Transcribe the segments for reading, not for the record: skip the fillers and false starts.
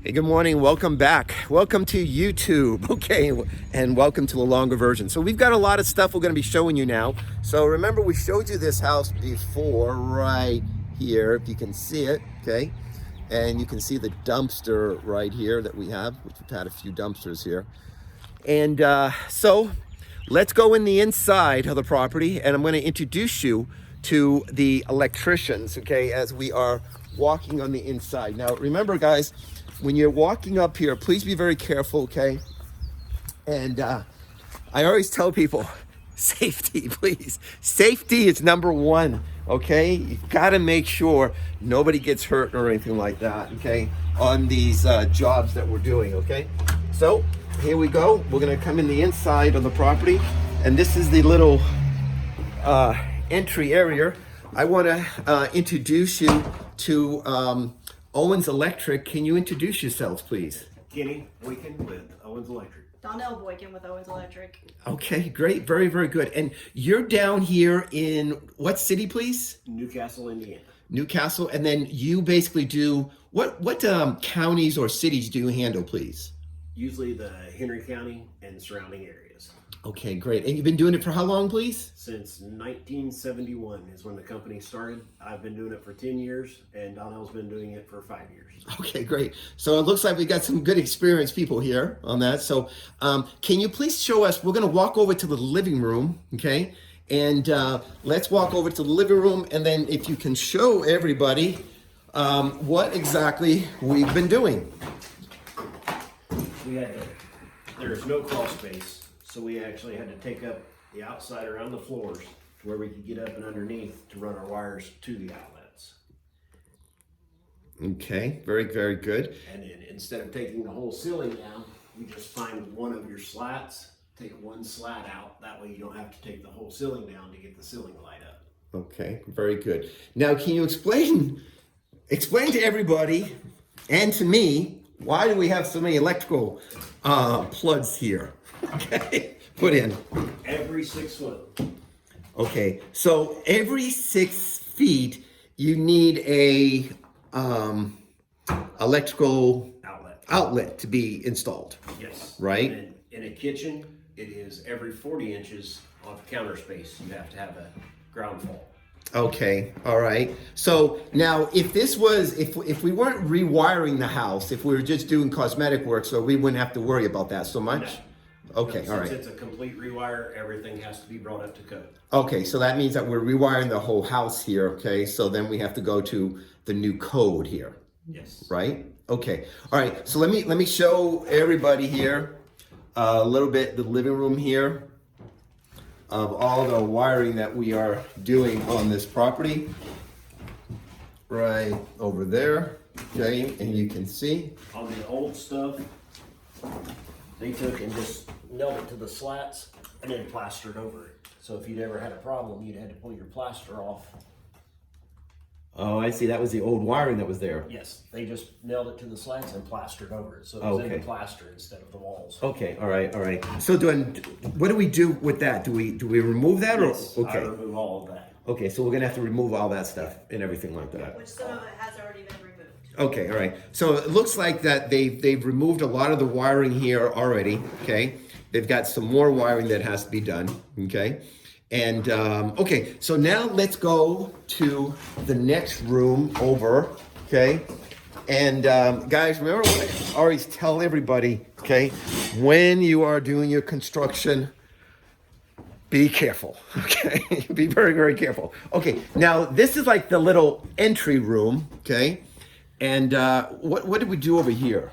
Hey, good morning. Welcome back. Welcome to YouTube. Okay, and welcome to the longer version. So we've got a lot of stuff we're going to be showing you now. So remember, we showed you this house before right here, if you can see it, okay? And you can see the dumpster right here that we have, which we've had a few dumpsters here. And so let's go in the inside of the property, and I'm going to introduce you to the electricians, okay, as we are walking on the inside. Now, remember, guys, when you're walking up here, please be very careful, okay? And I always tell people, safety, please. Safety is number one, okay? You've got to make sure nobody gets hurt or anything like that, okay, on these jobs that we're doing, okay? So here we go. We're going to come in the inside of the property, and this is the little entry area. I want to introduce you to Owens Electric. Can you introduce yourselves, please? Kenny Boykin with Owens Electric. Donnell Boykin with Owens Electric. Okay, great. Very, very good. And you're down here in what city, please? Newcastle, Indiana. Newcastle. And then you basically do, what counties or cities do you handle, please? Usually the Henry County and surrounding areas. Okay, great. And you've been doing it for how long, please? Since 1971 is when the company started. I've been doing it for 10 years, and Donnell's been doing it for 5 years. Okay, great. So it looks like we got some good experienced people here on that. So can you please show us, we're going to walk over to the living room, okay? And let's walk over to the living room, and then if you can show everybody what exactly we've been doing. There's no crawl space, so we actually had to take up the outside around the floors to where we could get up and underneath to run our wires to the outlets. Okay, very, very good. And then instead of taking the whole ceiling down, you just find one of your slats, take one slat out. That way you don't have to take the whole ceiling down to get the ceiling light up. Okay, very good. Now, can you explain to everybody and to me, why do we have so many electrical plugs here? Okay, put in. Every 6 foot. Okay, so every 6 feet, you need a electrical outlet to be installed. Yes. Right? And in a kitchen, it is every 40 inches of counter space. You have to have a ground fault. Okay, all right. So now, if this was, if we weren't rewiring the house, if we were just doing cosmetic work, so we wouldn't have to worry about that so much? No. Okay, Since all right. it's a complete rewire, everything has to be brought up to code. Okay, so that means that we're rewiring the whole house here, okay? So then we have to go to the new code here, Yes. right? Okay, all right. So let me show everybody here a little bit the living room here of all the wiring that we are doing on this property. Right over there, okay? And you can see. On the old stuff, they took and just nailed it to the slats and then plastered over it. So if you'd ever had a problem, you'd had to pull your plaster off. Oh, I see. That was the old wiring that was there. Yes, they just nailed it to the slats and plastered over it. So it was in the plaster instead of the walls. Okay, all right, all right. So what do we do with that? Do we remove that, Yes, or okay? I remove all of that. Okay, so we're gonna have to remove all that stuff and everything like that. Which some of it has already been removed. Okay, all right. So it looks like that they've removed a lot of the wiring here already. Okay, they've got some more wiring that has to be done. Okay, and okay. So now let's go to the next room over. Okay, and guys, remember what I always tell everybody. Okay, when you are doing your construction, be careful, okay? Be very, very careful. Okay, now this is like the little entry room, okay? And what did we do over here?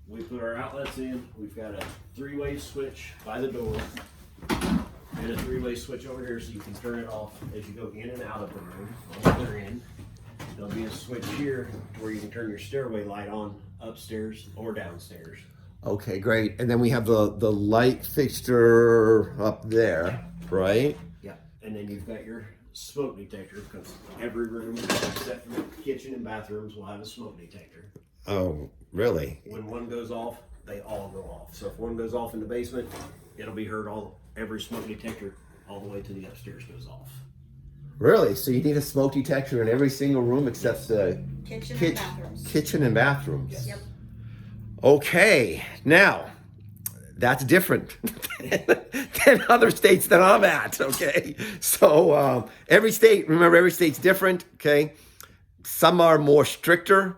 We put our outlets in. We've got a 3-way switch by the door and a 3-way switch over here so you can turn it off as you go in and out of the room. On the other end, there'll be a switch here where you can turn your stairway light on upstairs or downstairs. Okay, great. And then we have the light fixture up there, right? Yeah, and then you've got your smoke detector because every room except for the kitchen and bathrooms will have a smoke detector. Oh, really? When one goes off, they all go off. So if one goes off in the basement, it'll be heard every smoke detector all the way to the upstairs goes off. Really? So you need a smoke detector in every single room except the Kitchen and bathrooms. kitchen and bathrooms? Yes. Yep. Okay, now that's different than other states that I'm at. Okay, so every state, remember, every state's different. Okay, some are more stricter.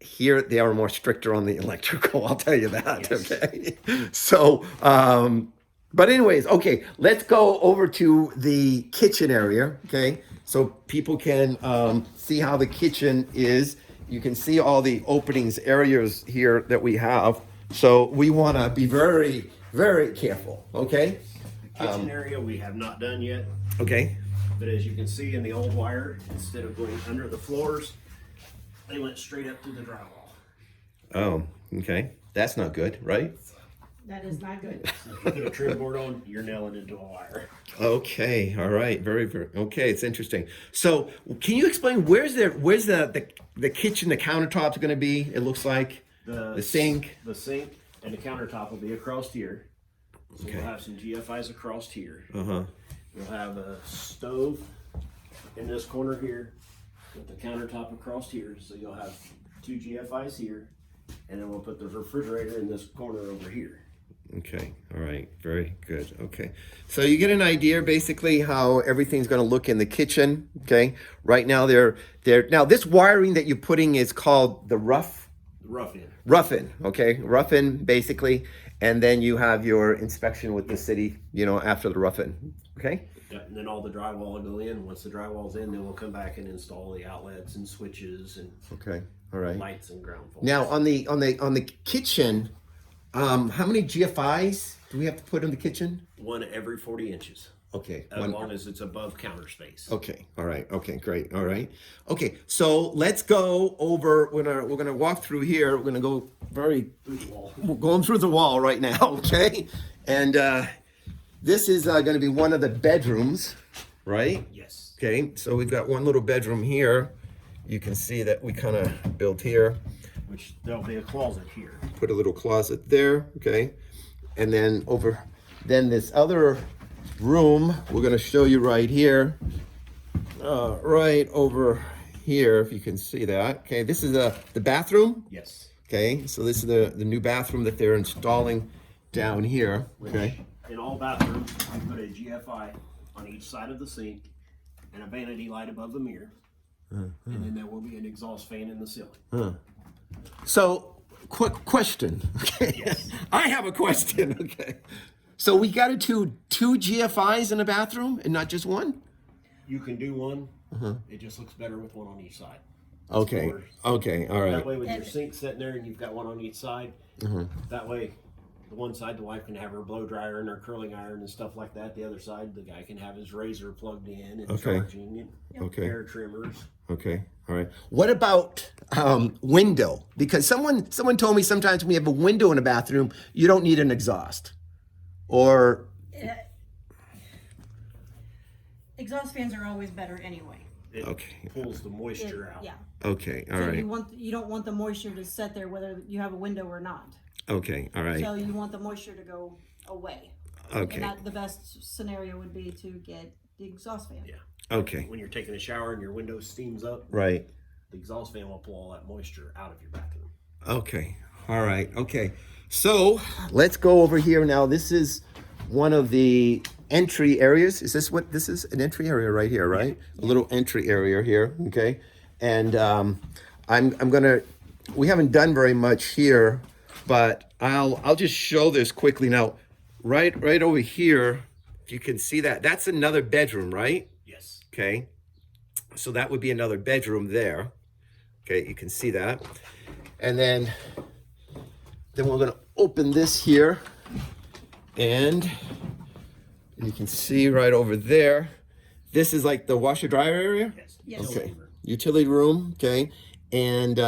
Here they are more stricter on the electrical. I'll tell you that. Yes. Okay, so but anyways, okay, let's go over to the kitchen area. Okay, so people can see how the kitchen is. You can see all the openings areas here that we have. So we want to be very, very careful. Okay. The kitchen area we have not done yet, Okay. but as you can see in the old wire, instead of going under the floors, they went straight up to the drywall. Oh, okay. That's not good, right? That is not good. If you put a trim board on, you're nailing into a wire. Okay. All right. Very, very. Okay. It's interesting. So, can you explain where's the kitchen, the countertops going to be? It looks like the sink. The sink and the countertop will be across here. So Okay. we'll have some GFIs across here. Uh-huh. We'll have a stove in this corner here with the countertop across here. So you'll have 2 GFIs here, and then we'll put the refrigerator in this corner over here. Okay. All right. Very good. Okay. So you get an idea basically how everything's going to look in the kitchen. Okay. Right now now this wiring that you're putting is called the rough-in. Okay. Rough-in basically. And then you have your inspection with the city, after the rough-in. Okay. Yeah, and then all the drywall will go in. Once the drywall's in, then we'll come back and install the outlets and switches and Okay. All right. lights and ground faults. Now on the kitchen, how many GFIs do we have to put in the kitchen? 1 every 40 inches, Okay. as long as it's above counter space. Okay. All right. Okay. Great. All right. Okay. So let's go over. We're gonna walk through here. We're gonna go we're going through the wall right now. Okay. And this is going to be one of the bedrooms, right? Yes. Okay. So we've got one little bedroom here. You can see that we kind of built here. Which there'll be a closet here. Put a little closet there. Okay. And then then this other room we're going to show you right here, right over here, if you can see that. Okay, this is the bathroom. Yes. Okay, so this is the new bathroom that they're installing down here. Okay. In all bathrooms, we put a GFI on each side of the sink and a vanity light above the mirror. And then there will be an exhaust fan in the ceiling. So quick question. Okay. Yes. I have a question. Okay. So we got to do 2 GFIs in a bathroom and not just one? You can do one. It just looks better with one on each side. Okay. Or- Okay. All That right. way, with your sink sitting there and you've got one on each side, that way, the one side the wife can have her blow dryer and her curling iron and stuff like that. The other side, the guy can have his razor plugged in and Okay. charging and Okay. hair trimmers. Okay. All right. What about window? Because someone told me sometimes when you have a window in a bathroom, you don't need an exhaust. Or Exhaust fans are always better anyway. It Okay. pulls the moisture out. Yeah. okay. All So right. you don't want the moisture to sit there whether you have a window or not. Okay. All right. So you want the moisture to go away. Okay. And that the best scenario would be to get the exhaust fan. Yeah. Okay. When you're taking a shower and your window steams up, Right. the exhaust fan will pull all that moisture out of your bathroom. Okay. All right. Okay. So let's go over here now. This is one of the entry areas. Is this what this is? An entry area right here, right? A little entry area here. Okay. And I'm gonna. We haven't done very much here, but I'll just show this quickly now. Right over here, if you can see that, that's another bedroom, right? Yes. Okay. So that would be another bedroom there. Okay, you can see that. And then we're gonna open this here, and you can see right over there. This is like the washer dryer area. Yes. Yes. Okay. Utility room. Okay. And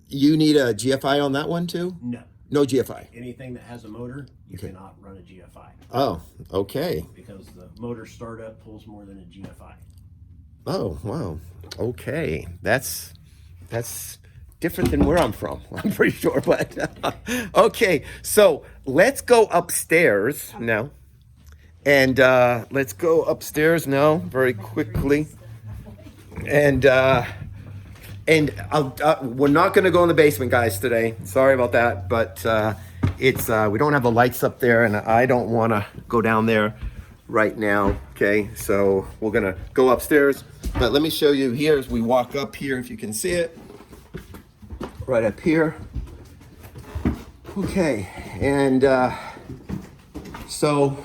you need a GFI on that one too? No. No GFI. Anything that has a motor, you Okay. cannot run a GFI Oh, okay. because the motor startup pulls more than a GFI. Oh, wow. Okay. That's different than where I'm from. I'm pretty sure, but okay. So let's go upstairs now. And let's go upstairs now very quickly. And And we're not going to go in the basement, guys, today. Sorry about that, but it's we don't have the lights up there, and I don't want to go down there right now. Okay, so we're going to go upstairs. But let me show you here as we walk up here, if you can see it, right up here. Okay, and so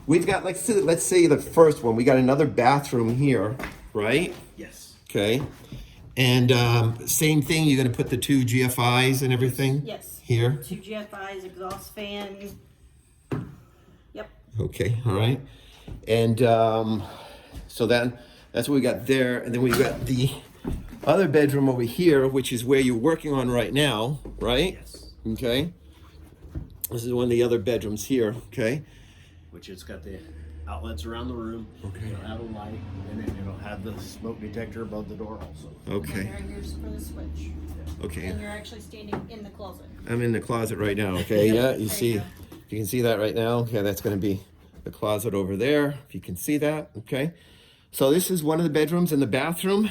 we've got, let's say the first one. We got another bathroom here, right? Yes. Okay. And same thing, you're gonna put the 2 GFIs and everything? Yes. Here? 2 GFIs, exhaust fan. Yep. Okay, all right. And so that's what we got there. And then we got the other bedroom over here, which is where you're working on right now, right? Yes. Okay. This is one of the other bedrooms here, okay? Which it's got the outlets around the room. Okay. It'll have a light, and then it'll have the smoke detector above the door also. Okay, And here's for the switch. okay. And you're actually standing in the closet. I'm in the closet right now, okay? Yeah, you There see, you go. you can see that right now. Okay, that's gonna be the closet over there, if you can see that, okay? So this is one of the bedrooms and the bathroom.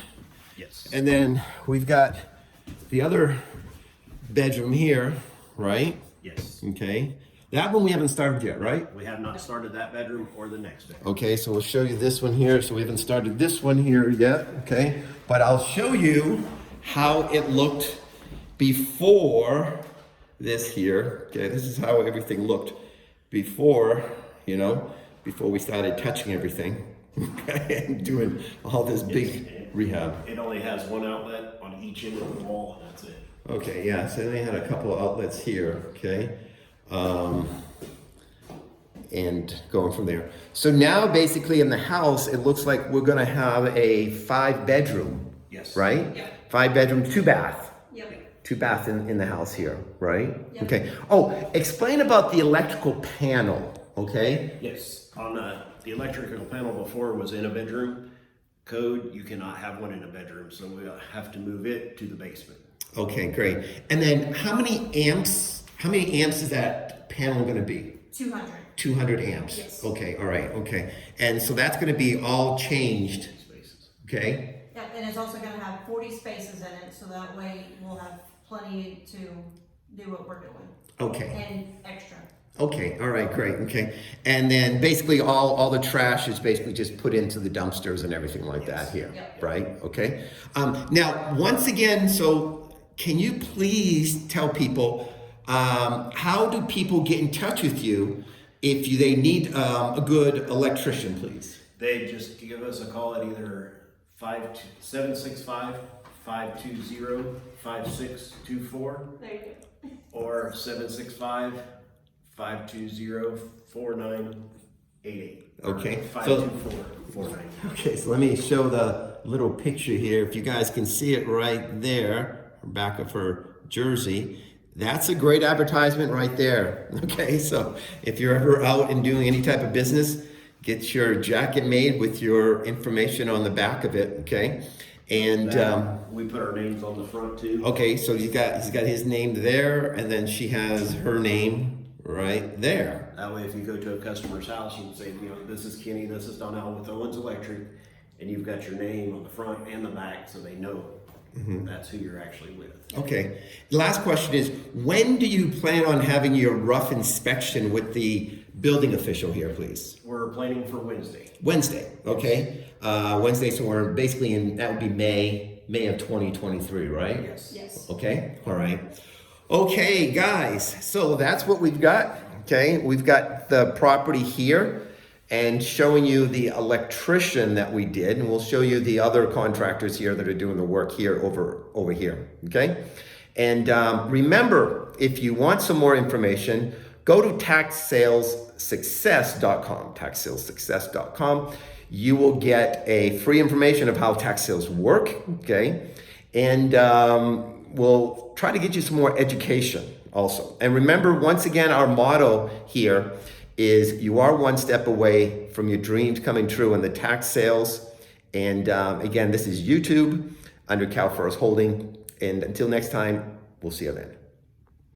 Yes. And then we've got the other bedroom here, right? Yes. Okay, that one we haven't started yet, right? We have not started that bedroom or the next bedroom. Okay, so we'll show you this one here. So we haven't started this one here yet, okay? But I'll show you how it looked before this here. Okay, this is how everything looked before, before we started touching everything, okay, and doing all this big rehab. It only has one outlet on each end of the wall, and that's it. Okay, yeah, so they had a couple of outlets here, okay? And going from there. So now basically in the house, it looks like we're gonna have a 5-bedroom, Yes. right? Yeah. 5-bedroom, 2-bath. Yep. 2-bath in the house here, right? Yep. Okay. Oh, explain about the electrical panel, okay? Yes. On the electrical panel before was in a bedroom. Code, you cannot have one in a bedroom, so we have to move it to the basement. Okay, great. And then how many amps is that panel gonna be? 200. 200 amps. Yes. Okay, all right, okay. And so that's gonna be all changed, Spaces. okay? Yeah, and it's also gonna have 40 spaces in it, so that way we'll have plenty to do what we're doing. Okay, And extra. okay, all right, great, okay. And then basically all the trash is basically just put into the dumpsters and everything like that here, Yep. right? Okay. Now, once again, so can you please tell people, how do people get in touch with you if they need a good electrician, please? They just give us a call at either 765-520-5624 There you go. or 765-520-4988. Okay, so- 524-4988. Okay, so let me show the little picture here. If you guys can see it right there, back of her jersey, that's a great advertisement right there. Okay, so if you're ever out and doing any type of business, get your jacket made with your information on the back of it, okay? And We put our names on the front too. okay, so he's got his name there, and then she has her name right there. That way, if you go to a customer's house, you can say, this is Kenny, this is Donnell with Owens Electric, and you've got your name on the front and the back, so they know that's who you're actually with. Okay. The last question is, when do you plan on having your rough inspection with the building official here, please? We're planning for Wednesday. Wednesday, okay? Wednesday, so we're basically that would be May of 2023, right? Yes. Yes. Okay, all right. Okay, guys, so that's what we've got, okay? We've got the property here and showing you the electrician that we did, and we'll show you the other contractors here that are doing the work here over here, okay? And remember, if you want some more information, go to taxsalessuccess.com, taxsalessuccess.com. You will get a free information of how tax sales work, okay? And we'll try to get you some more education also. And remember, once again, our motto here is you are one step away from your dreams coming true in the tax sales. And again, this is YouTube under Cal First Holding. And until next time, we'll see you then.